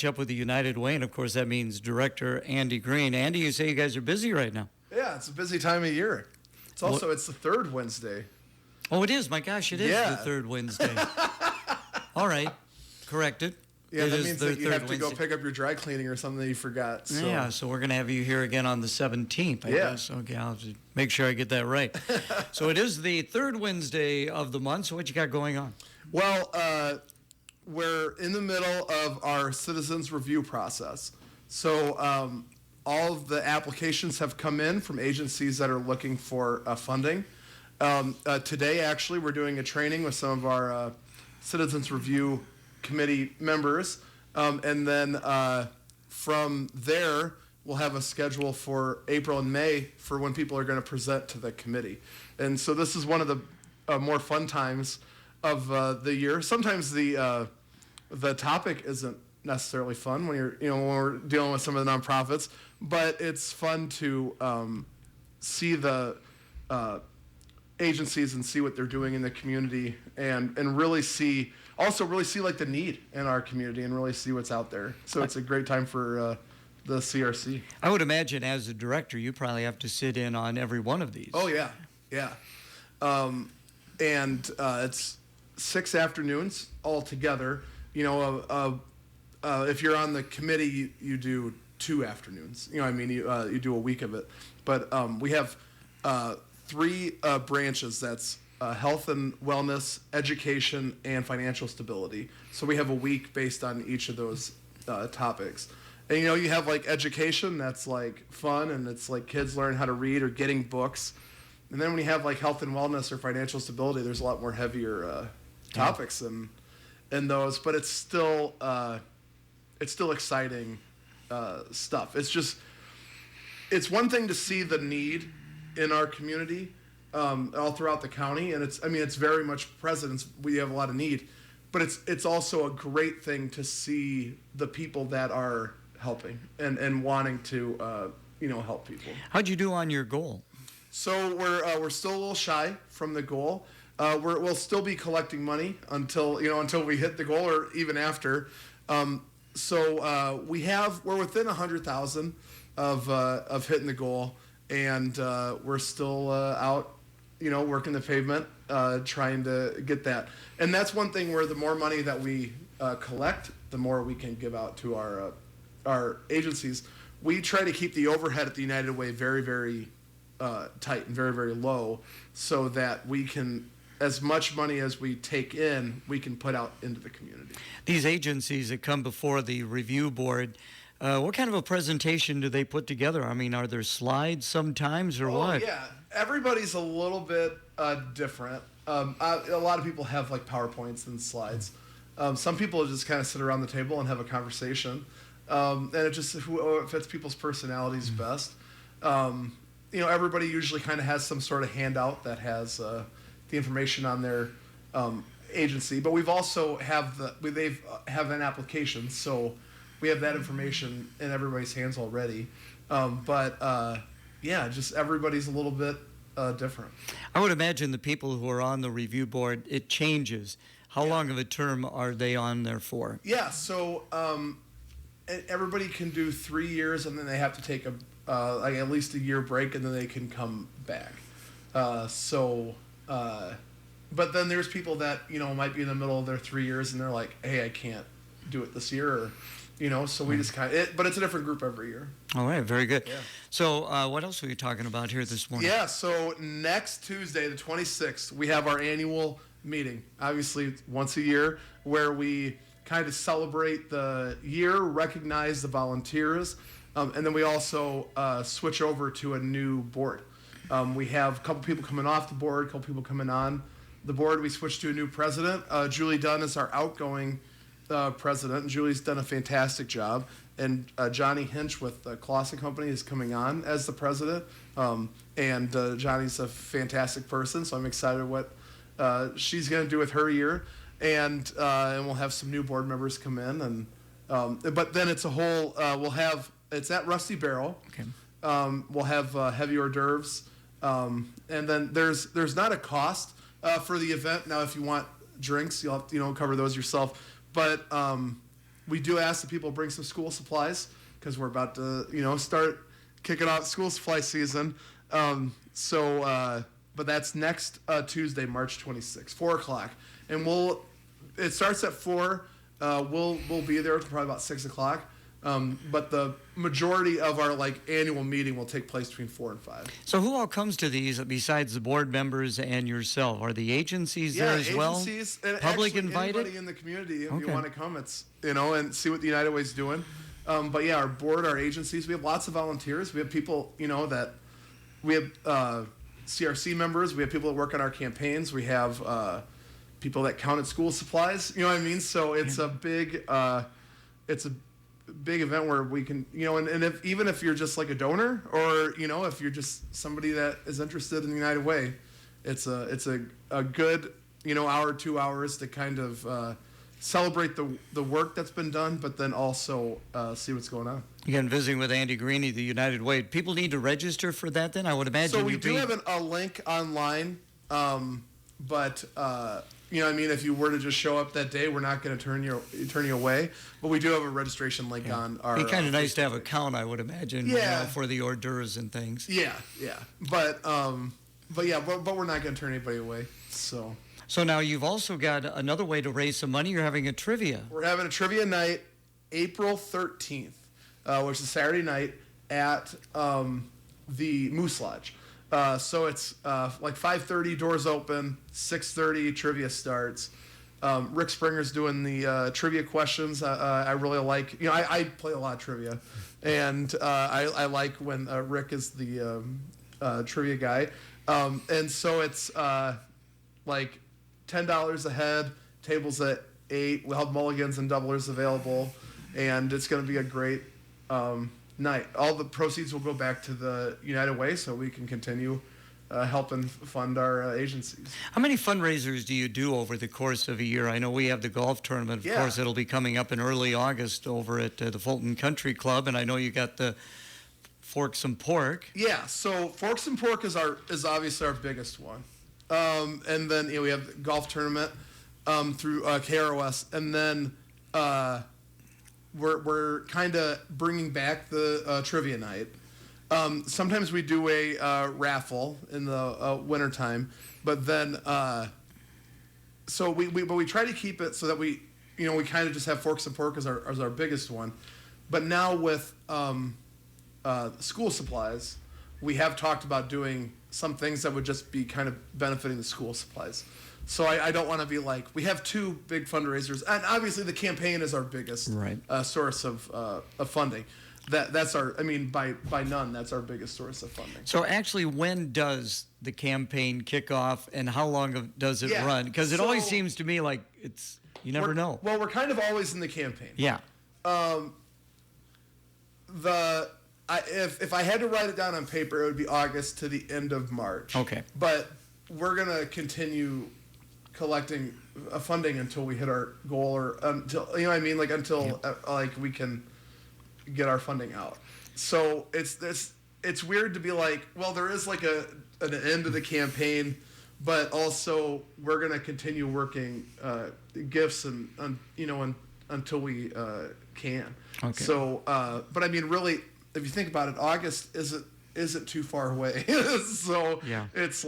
Up with the United Way, and of course that means Director Andy Green. Andy, you say you guys are busy right now. Yeah, it's a busy time of year. It's the third Wednesday. Oh, it is. My gosh, it is the third Wednesday. All right, corrected. Yeah, that means that you have to go pick up your dry cleaning or something that you forgot. So. Yeah, so we're going to have you here again on the 17th, I guess. Okay, I'll just make sure I get that right. So it is the third Wednesday of the month. So what you got going on? Well, we're in the middle of our citizens review process. So all of the applications have come in from agencies that are looking for funding. Today, actually, we're doing a training with some of our citizens review committee members. And then from there, we'll have a schedule for April and May for when people are going to present to the committee. And so this is one of the more fun times of the year. Sometimes the topic isn't necessarily fun when when we're dealing with some of the nonprofits, but it's fun to see the agencies and see what they're doing in the community and really see like the need in our community and really see what's out there. So it's a great time for the CRC. I would imagine as a director, you probably have to sit in on every one of these. Oh yeah. And it's 6 afternoons all together. If you're on the committee, you do 2 afternoons. You do a week of it. But we have 3 branches. That's health and wellness, education, and financial stability. So we have a week based on each of those topics. And you have like education, that's like fun, and it's like kids learn how to read or getting books. And then when you have like health and wellness or financial stability, there's a lot more heavier topics in those. But it's still exciting stuff. It's one thing to see the need in our community all throughout the county, and it's very much present. We have a lot of need, but it's also a great thing to see the people that are helping and wanting to help people. How'd you do on your goal? So we're still a little shy from the goal. We'll still be collecting money until we hit the goal or even after. So we're within 100,000 of hitting the goal, and we're still out, working the pavement, trying to get that. And that's one thing where the more money that we collect, the more we can give out to our agencies. We try to keep the overhead at the United Way very, very tight and very, very low, so that we can, as much money as we take in, we can put out into the community. These agencies that come before the review board, what kind of a presentation do they put together? Are there slides sometimes or what? Yeah, everybody's a little bit different. A lot of people have like PowerPoints and slides. Some people just kind of sit around the table and have a conversation. And it just fits people's personalities best. Everybody usually kind of has some sort of handout that has the information on their agency, but we've also have an application, so we have that information in everybody's hands already. Just everybody's a little bit different. I would imagine the people who are on the review board, it changes. How long of a term are they on there for? Yeah, so everybody can do 3 years, and then they have to take at least a year break, and then they can come back. But then there's people that might be in the middle of their 3 years, and they're like, "Hey, I can't do it this year," or So we just but it's a different group every year. All right, very good. Yeah. So what else are you talking about here this morning? Yeah, so next Tuesday, the 26th, we have our annual meeting, obviously once a year, where we kind of celebrate the year, recognize the volunteers, and then we also switch over to a new board. We have a couple people coming off the board, a couple people coming on the board. We switched to a new president. Julie Dunn is our outgoing president, and Julie's done a fantastic job. And Johnny Hinch with the Clausen Company is coming on as the president. And Johnny's a fantastic person, so I'm excited what she's going to do with her year. And we'll have some new board members come in. But then it's a whole, it's at Rusty Barrel. Okay. We'll have heavy hors d'oeuvres. And then there's not a cost for the event. Now, if you want drinks, you'll have to, cover those yourself. But We do ask that people bring some school supplies because we're about to, start kicking off school supply season. But that's next Tuesday, March 26th, 4 o'clock. And it starts at 4. We'll be there until probably about 6 o'clock. But the majority of our annual meeting will take place between 4 and 5. So who all comes to these besides the board members and yourself? Are the agencies there as well? Yeah, agencies. And public actually, invited? Anybody in the community, if you want to come, it's, and see what the United Way's doing. But yeah, our board, our agencies, we have lots of volunteers. We have people, that we have CRC members. We have people that work on our campaigns. We have people that counted school supplies. You know what I mean? So it's a big event where we can, and even if you're just like a donor, or if you're just somebody that is interested in the United Way, it's a good hour, 2 hours to kind of celebrate the work that's been done, but then also see what's going on. Again, visiting with Andy Greeny, the United Way. People need to register for that then? I would imagine. So we do have a link online, but if you were to just show up that day, we're not going to turn you away. But we do have a registration link on our. It'd be kind of nice to have a count, I would imagine. For the hors d'oeuvres and things. Yeah. But we're not going to turn anybody away. So now you've also got another way to raise some money. You're having a trivia. We're having a trivia night, April 13th, which is Saturday night at the Moose Lodge. So it's 5:30, doors open, 6:30, trivia starts. Rick Springer's doing the trivia questions. I really like, I play a lot of trivia, and I like when Rick is the trivia guy. And so it's $10 a head, tables at 8. We'll have mulligans and doublers available, and it's going to be a great night. All the proceeds will go back to the United Way so we can continue helping fund our agencies. How many fundraisers do you do over the course of a year? I know we have the golf tournament, of course. It'll be coming up in early August over at the Fulton Country Club, and I know you got the Forks and Pork. Yeah, so Forks and Pork is obviously our biggest one. And then we have the golf tournament through KROS, and then we're kind of bringing back the trivia night. Sometimes we do a raffle in the wintertime, but then so we try to keep it so that we kind of just have Forks and Pork as our biggest one. But now with school supplies, we have talked about doing some things that would just be kind of benefiting the school supplies. So I don't want to be we have 2 big fundraisers, and obviously the campaign is our biggest source of funding. That's our, by none, that's our biggest source of funding. So actually, when does the campaign kick off, and how long does it run? Because it always seems to me like you never know. Well, we're kind of always in the campaign. Yeah. If I had to write it down on paper, it would be August to the end of March. Okay. But we're going to continue collecting funding until we hit our goal, or until, until we can get our funding out. So it's weird to be there is an end to the campaign, but also we're going to continue working gifts and until we can. Okay. So, but really, if you think about it, August isn't too far away. So it's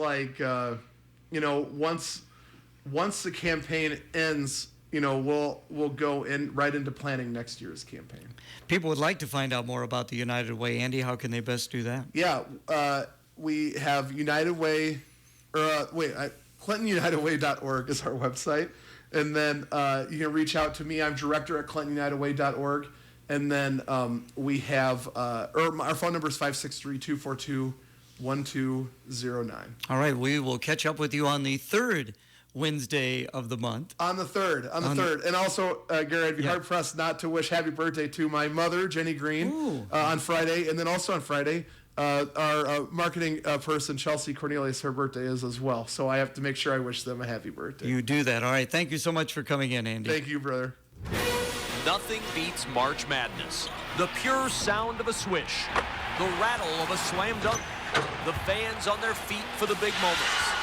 once the campaign ends, we'll go right into planning next year's campaign. People would like to find out more about the United Way. Andy, how can they best do that? Yeah, we have United Way, ClintonUnitedWay.org is our website. And then you can reach out to me. I'm director at ClintonUnitedWay.org. And then we have, our phone number is 563-242-1209. All right, we will catch up with you on the 3rd Wednesday of the month. On the 3rd. And also, Gary, I'd be hard-pressed not to wish happy birthday to my mother, Jenny Green, on Friday. And then also on Friday, our marketing person, Chelsea Cornelius, her birthday is as well. So I have to make sure I wish them a happy birthday. You do that. All right, thank you so much for coming in, Andy. Thank you, brother. Nothing beats March Madness. The pure sound of a swish, the rattle of a slam dunk, the fans on their feet for the big moments.